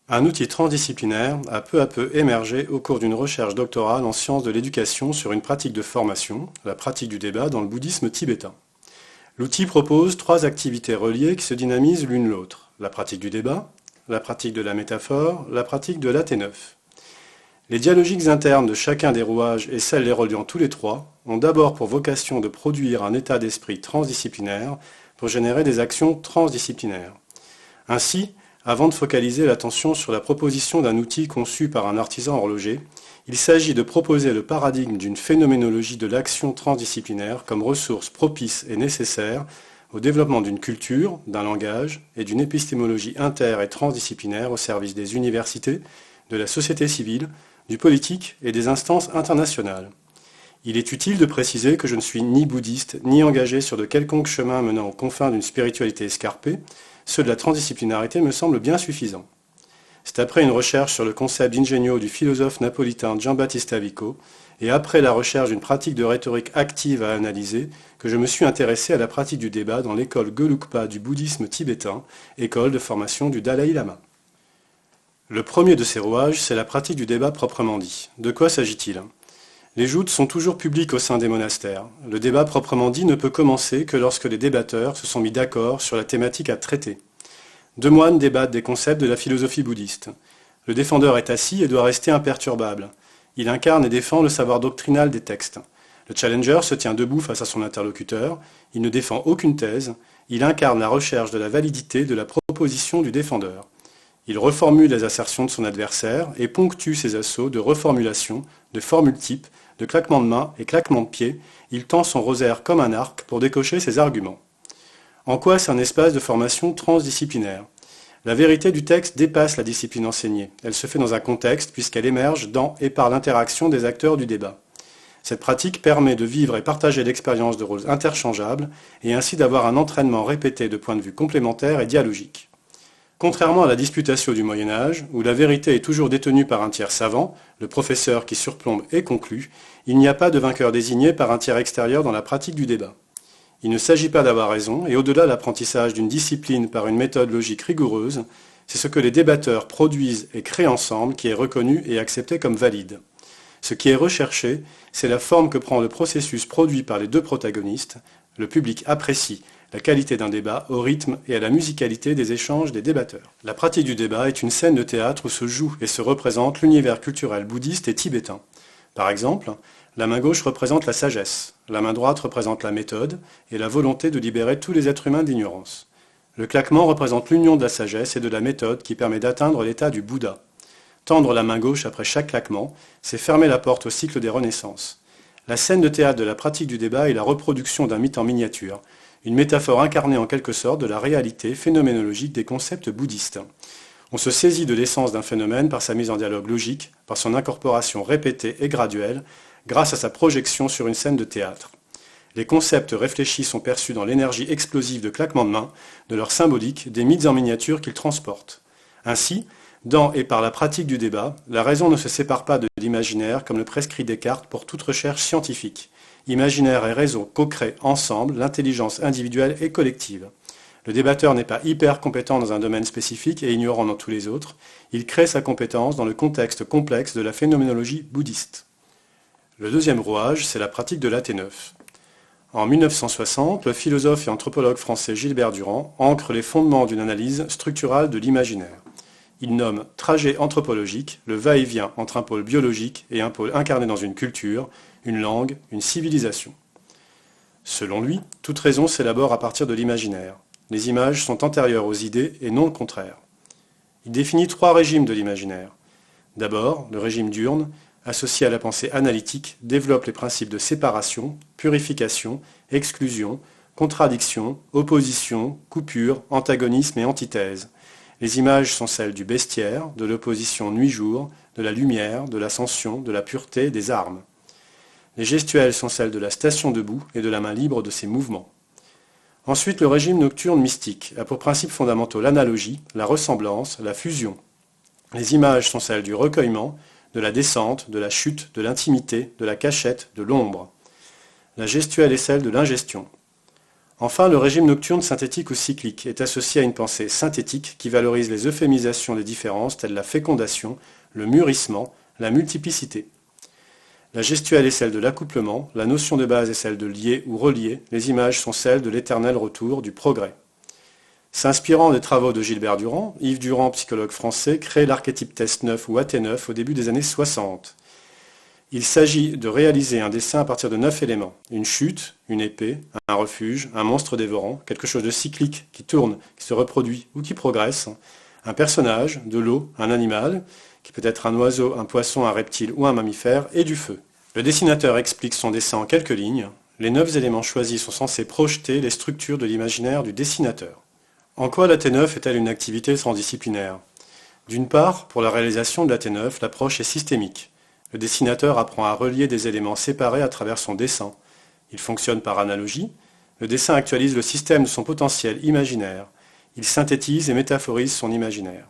Un outil transdisciplinaire a peu à peu émergé au cours d'une recherche doctorale en sciences de l'éducation sur une pratique de formation, la pratique du débat dans le bouddhisme tibétain. L'outil propose trois activités reliées qui se dynamisent l'une l'autre: la pratique du débat, la pratique de la métaphore, la pratique de l'At9. Les dialogiques internes de chacun des rouages et celles les reliant tous les trois ont d'abord pour vocation de produire un état d'esprit transdisciplinaire pour générer des actions transdisciplinaires. Ainsi, avant de focaliser l'attention sur la proposition d'un outil conçu par un artisan horloger, il s'agit de proposer le paradigme d'une phénoménologie de l'action transdisciplinaire comme ressource propice et nécessaire au développement d'une culture, d'un langage et d'une épistémologie inter- et transdisciplinaire au service des universités, de la société civile, du politique et des instances internationales. Il est utile de préciser que je ne suis ni bouddhiste, ni engagé sur de quelconque chemin menant aux confins d'une spiritualité escarpée. Ceux de la transdisciplinarité me semblent bien suffisants. C'est après une recherche sur le concept d'ingegno du philosophe napolitain Giambattista Vico, et après la recherche d'une pratique de rhétorique active à analyser, que je me suis intéressé à la pratique du débat dans l'école Gelugpa du bouddhisme tibétain, école de formation du Dalaï Lama. Le premier de ces rouages, c'est la pratique du débat proprement dit. De quoi s'agit-il ? Les joutes sont toujours publiques au sein des monastères. Le débat proprement dit ne peut commencer que lorsque les débatteurs se sont mis d'accord sur la thématique à traiter. Deux moines débattent des concepts de la philosophie bouddhiste. Le défendeur est assis et doit rester imperturbable. Il incarne et défend le savoir doctrinal des textes. Le challenger se tient debout face à son interlocuteur. Il ne défend aucune thèse. Il incarne la recherche de la validité de la proposition du défendeur. Il reformule les assertions de son adversaire et ponctue ses assauts de reformulation, de formules types, de claquements de mains et claquements de pieds. Il tend son rosaire comme un arc pour décocher ses arguments. En quoi c'est un espace de formation transdisciplinaire ? La vérité du texte dépasse la discipline enseignée. Elle se fait dans un contexte puisqu'elle émerge dans et par l'interaction des acteurs du débat. Cette pratique permet de vivre et partager l'expérience de rôles interchangeables et ainsi d'avoir un entraînement répété de points de vue complémentaires et dialogiques. Contrairement à la disputatio du Moyen-Âge, où la vérité est toujours détenue par un tiers savant, le professeur qui surplombe et conclut, il n'y a pas de vainqueur désigné par un tiers extérieur dans la pratique du débat. Il ne s'agit pas d'avoir raison, et au-delà de l'apprentissage d'une discipline par une méthode logique rigoureuse, c'est ce que les débatteurs produisent et créent ensemble qui est reconnu et accepté comme valide. Ce qui est recherché, c'est la forme que prend le processus produit par les deux protagonistes. Le public apprécie la qualité d'un débat au rythme et à la musicalité des échanges des débatteurs. La pratique du débat est une scène de théâtre où se joue et se représente l'univers culturel bouddhiste et tibétain. Par exemple, la main gauche représente la sagesse, la main droite représente la méthode et la volonté de libérer tous les êtres humains d'ignorance. Le claquement représente l'union de la sagesse et de la méthode qui permet d'atteindre l'état du Bouddha. Tendre la main gauche après chaque claquement, c'est fermer la porte au cycle des renaissances. La scène de théâtre de la pratique du débat est la reproduction d'un mythe en miniature, une métaphore incarnée en quelque sorte de la réalité phénoménologique des concepts bouddhistes. On se saisit de l'essence d'un phénomène par sa mise en dialogue logique, par son incorporation répétée et graduelle, grâce à sa projection sur une scène de théâtre. Les concepts réfléchis sont perçus dans l'énergie explosive de claquements de mains, de leur symbolique, des mythes en miniature qu'ils transportent. Ainsi, dans et par la pratique du débat, la raison ne se sépare pas de l'imaginaire comme le prescrit Descartes pour toute recherche scientifique. Imaginaire et raison co-créent ensemble l'intelligence individuelle et collective. Le débatteur n'est pas hyper compétent dans un domaine spécifique et ignorant dans tous les autres. Il crée sa compétence dans le contexte complexe de la phénoménologie bouddhiste. Le deuxième rouage, c'est la pratique de l'At9. En 1960, le philosophe et anthropologue français Gilbert Durand ancre les fondements d'une analyse structurale de l'imaginaire. Il nomme trajet anthropologique le va-et-vient entre un pôle biologique et un pôle incarné dans une culture, une langue, une civilisation. Selon lui, toute raison s'élabore à partir de l'imaginaire. Les images sont antérieures aux idées et non le contraire. Il définit trois régimes de l'imaginaire. D'abord, le régime diurne, associé à la pensée analytique, développe les principes de séparation, purification, exclusion, contradiction, opposition, coupure, antagonisme et antithèse. Les images sont celles du bestiaire, de l'opposition nuit-jour, de la lumière, de l'ascension, de la pureté, des armes. Les gestuelles sont celles de la station debout et de la main libre de ses mouvements. Ensuite, le régime nocturne mystique a pour principes fondamentaux l'analogie, la ressemblance, la fusion. Les images sont celles du recueillement, de la descente, de la chute, de l'intimité, de la cachette, de l'ombre. La gestuelle est celle de l'ingestion. Enfin, le régime nocturne synthétique ou cyclique est associé à une pensée synthétique qui valorise les euphémisations des différences telles la fécondation, le mûrissement, la multiplicité. La gestuelle est celle de l'accouplement, la notion de base est celle de lier ou relier, les images sont celles de l'éternel retour, du progrès. S'inspirant des travaux de Gilbert Durand, Yves Durand, psychologue français, crée l'archétype test 9 ou AT9 au début des années 60. Il s'agit de réaliser un dessin à partir de 9 éléments. Une chute, une épée, un refuge, un monstre dévorant, quelque chose de cyclique qui tourne, qui se reproduit ou qui progresse, un personnage, de l'eau, un animal, qui peut être un oiseau, un poisson, un reptile ou un mammifère, et du feu. Le dessinateur explique son dessin en quelques lignes. Les 9 éléments choisis sont censés projeter les structures de l'imaginaire du dessinateur. En quoi la T9 est-elle une activité transdisciplinaire? D'une part, pour la réalisation de la T9, l'approche est systémique. Le dessinateur apprend à relier des éléments séparés à travers son dessin. Il fonctionne par analogie. Le dessin actualise le système de son potentiel imaginaire. Il synthétise et métaphorise son imaginaire.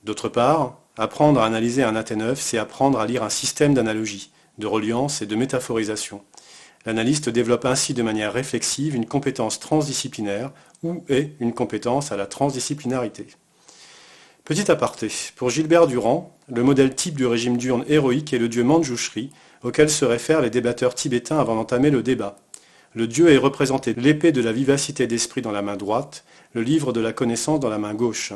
D'autre part, apprendre à analyser un AT9, c'est apprendre à lire un système d'analogie, de reliance et de métaphorisation. L'analyste développe ainsi de manière réflexive une compétence transdisciplinaire ou est une compétence à la transdisciplinarité. Petit aparté, pour Gilbert Durand, le modèle type du régime diurne héroïque est le dieu Manjushri, auquel se réfèrent les débatteurs tibétains avant d'entamer le débat. Le dieu est représenté l'épée de la vivacité d'esprit dans la main droite, le livre de la connaissance dans la main gauche.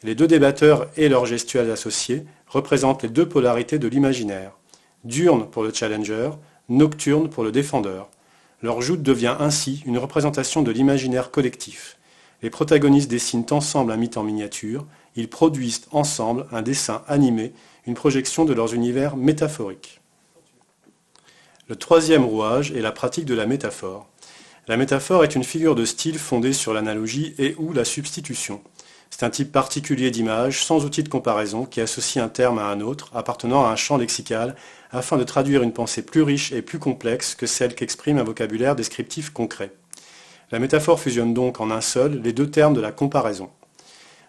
Les deux débatteurs et leurs gestuels associés représentent les deux polarités de l'imaginaire. Diurne pour le challenger, nocturne pour le défendeur. Leur joute devient ainsi une représentation de l'imaginaire collectif. Les protagonistes dessinent ensemble un mythe en miniature, ils produisent ensemble un dessin animé, une projection de leurs univers métaphoriques. Le troisième rouage est la pratique de la métaphore. La métaphore est une figure de style fondée sur l'analogie et ou la substitution. C'est un type particulier d'image, sans outil de comparaison, qui associe un terme à un autre, appartenant à un champ lexical, afin de traduire une pensée plus riche et plus complexe que celle qu'exprime un vocabulaire descriptif concret. La métaphore fusionne donc en un seul les deux termes de la comparaison.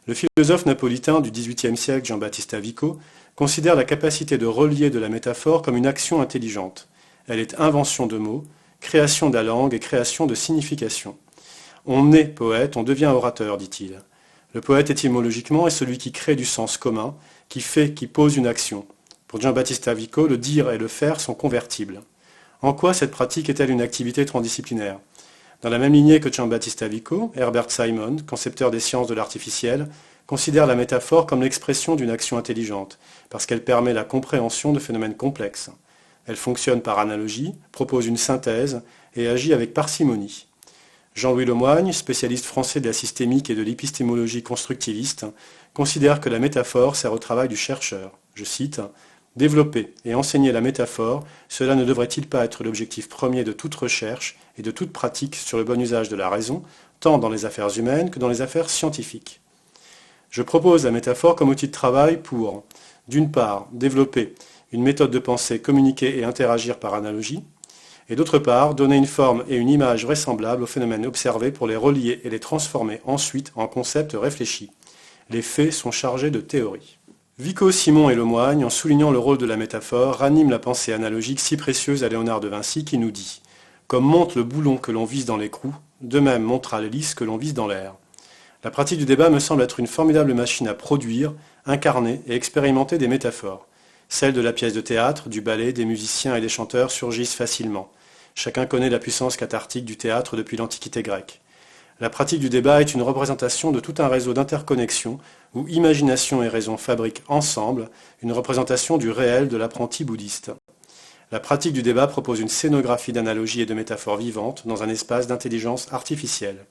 Le philosophe napolitain du XVIIIe siècle, Giambattista Vico, considère la capacité de relier de la métaphore comme une action intelligente. Elle est invention de mots, création de la langue et création de signification. On est poète, on devient orateur, dit-il. Le poète étymologiquement est celui qui crée du sens commun, qui fait, qui pose une action. Pour Giambattista Vico, le dire et le faire sont convertibles. En quoi cette pratique est-elle une activité transdisciplinaire? Dans la même lignée que Giambattista Vico, Herbert Simon, concepteur des sciences de l'artificiel, considère la métaphore comme l'expression d'une action intelligente, parce qu'elle permet la compréhension de phénomènes complexes. Elle fonctionne par analogie, propose une synthèse et agit avec parcimonie. Jean-Louis Lemoigne, spécialiste français de la systémique et de l'épistémologie constructiviste, considère que la métaphore sert au travail du chercheur. Je cite, « Développer et enseigner la métaphore, cela ne devrait-il pas être l'objectif premier de toute recherche et de toute pratique sur le bon usage de la raison, tant dans les affaires humaines que dans les affaires scientifiques ?» Je propose la métaphore comme outil de travail pour, d'une part, développer une méthode de pensée, communiquer et interagir par analogie, et d'autre part, donner une forme et une image vraisemblables aux phénomènes observés pour les relier et les transformer ensuite en concepts réfléchis. Les faits sont chargés de théorie. Vico, Simon et Lemoigne, en soulignant le rôle de la métaphore, raniment la pensée analogique si précieuse à Léonard de Vinci qui nous dit « Comme monte le boulon que l'on vise dans l'écrou, de même montera l'hélice que l'on vise dans l'air. » La pratique du débat me semble être une formidable machine à produire, incarner et expérimenter des métaphores. Celles de la pièce de théâtre, du ballet, des musiciens et des chanteurs surgissent facilement. Chacun connaît la puissance cathartique du théâtre depuis l'Antiquité grecque. La pratique du débat est une représentation de tout un réseau d'interconnexions où imagination et raison fabriquent ensemble une représentation du réel de l'apprenti bouddhiste. La pratique du débat propose une scénographie d'analogies et de métaphores vivantes dans un espace d'intelligence artificielle.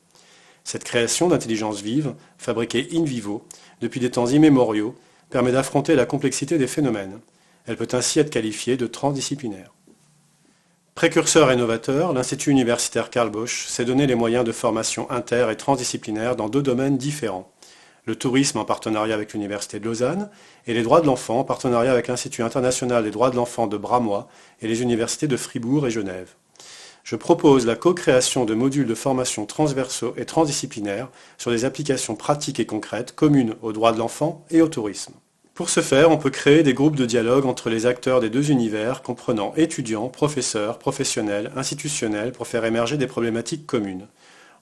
Cette création d'intelligence vive, fabriquée in vivo, depuis des temps immémoriaux, permet d'affronter la complexité des phénomènes. Elle peut ainsi être qualifiée de transdisciplinaire. Précurseur et novateur, l'Institut universitaire Karl Bosch s'est donné les moyens de formation inter- et transdisciplinaire dans deux domaines différents. Le tourisme en partenariat avec l'Université de Lausanne et les droits de l'enfant en partenariat avec l'Institut international des droits de l'enfant de Bramois et les universités de Fribourg et Genève. Je propose la co-création de modules de formation transversaux et transdisciplinaires sur des applications pratiques et concrètes communes aux droits de l'enfant et au tourisme. Pour ce faire, on peut créer des groupes de dialogue entre les acteurs des deux univers, comprenant étudiants, professeurs, professionnels, institutionnels, pour faire émerger des problématiques communes.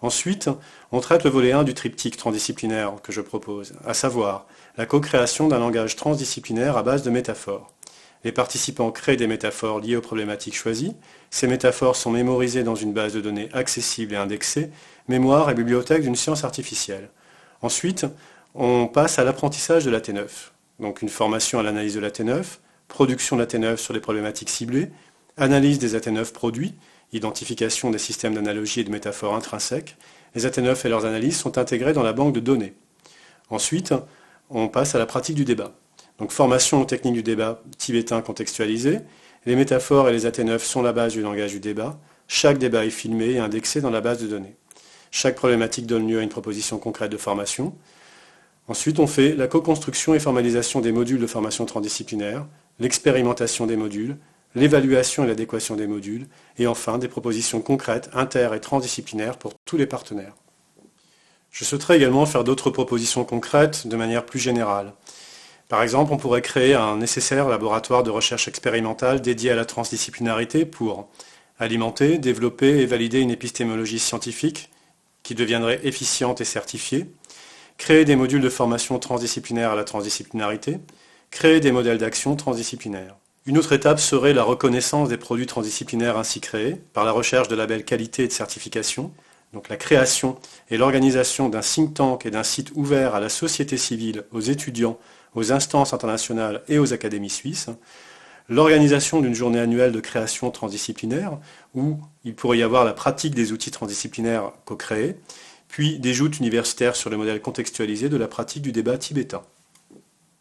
Ensuite, on traite le volet 1 du triptyque transdisciplinaire que je propose, à savoir la co-création d'un langage transdisciplinaire à base de métaphores. Les participants créent des métaphores liées aux problématiques choisies. Ces métaphores sont mémorisées dans une base de données accessible et indexée, mémoire et bibliothèque d'une science artificielle. Ensuite, on passe à l'apprentissage de la T9. Donc une formation à l'analyse de la T9, production de la T9 sur les problématiques ciblées, analyse des AT9 produits, identification des systèmes d'analogie et de métaphores intrinsèques. Les AT9 et leurs analyses sont intégrées dans la banque de données. Ensuite, on passe à la pratique du débat. Donc formation aux techniques du débat tibétain contextualisé. Les métaphores et les AT9 sont la base du langage du débat. Chaque débat est filmé et indexé dans la base de données. Chaque problématique donne lieu à une proposition concrète de formation. Ensuite, on fait la co-construction et formalisation des modules de formation transdisciplinaire, l'expérimentation des modules, l'évaluation et l'adéquation des modules, et enfin des propositions concrètes, inter- et transdisciplinaires pour tous les partenaires. Je souhaiterais également faire d'autres propositions concrètes de manière plus générale. Par exemple, on pourrait créer un nécessaire laboratoire de recherche expérimentale dédié à la transdisciplinarité pour alimenter, développer et valider une épistémologie scientifique qui deviendrait efficiente et certifiée, créer des modules de formation transdisciplinaire à la transdisciplinarité, créer des modèles d'action transdisciplinaires. Une autre étape serait la reconnaissance des produits transdisciplinaires ainsi créés par la recherche de labels qualité et de certification, donc la création et l'organisation d'un think tank et d'un site ouvert à la société civile, aux étudiants, aux instances internationales et aux académies suisses, l'organisation d'une journée annuelle de création transdisciplinaire où il pourrait y avoir la pratique des outils transdisciplinaires co-créés, puis des joutes universitaires sur le modèle contextualisé de la pratique du débat tibétain.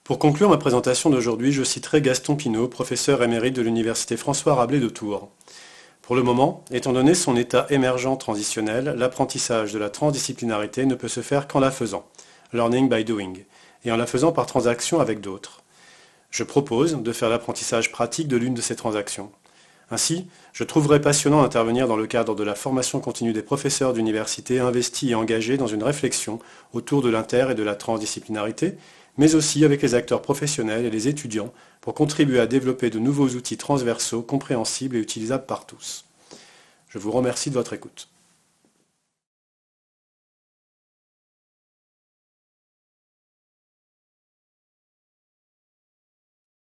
Pour conclure ma présentation d'aujourd'hui, je citerai Gaston Pinault, professeur émérite de l'université François Rabelais de Tours. Pour le moment, étant donné son état émergent transitionnel, l'apprentissage de la transdisciplinarité ne peut se faire qu'en la faisant, learning by doing, et en la faisant par transaction avec d'autres. Je propose de faire l'apprentissage pratique de l'une de ces transactions. Ainsi, je trouverais passionnant d'intervenir dans le cadre de la formation continue des professeurs d'université investis et engagés dans une réflexion autour de l'inter- et de la transdisciplinarité, mais aussi avec les acteurs professionnels et les étudiants pour contribuer à développer de nouveaux outils transversaux, compréhensibles et utilisables par tous. Je vous remercie de votre écoute.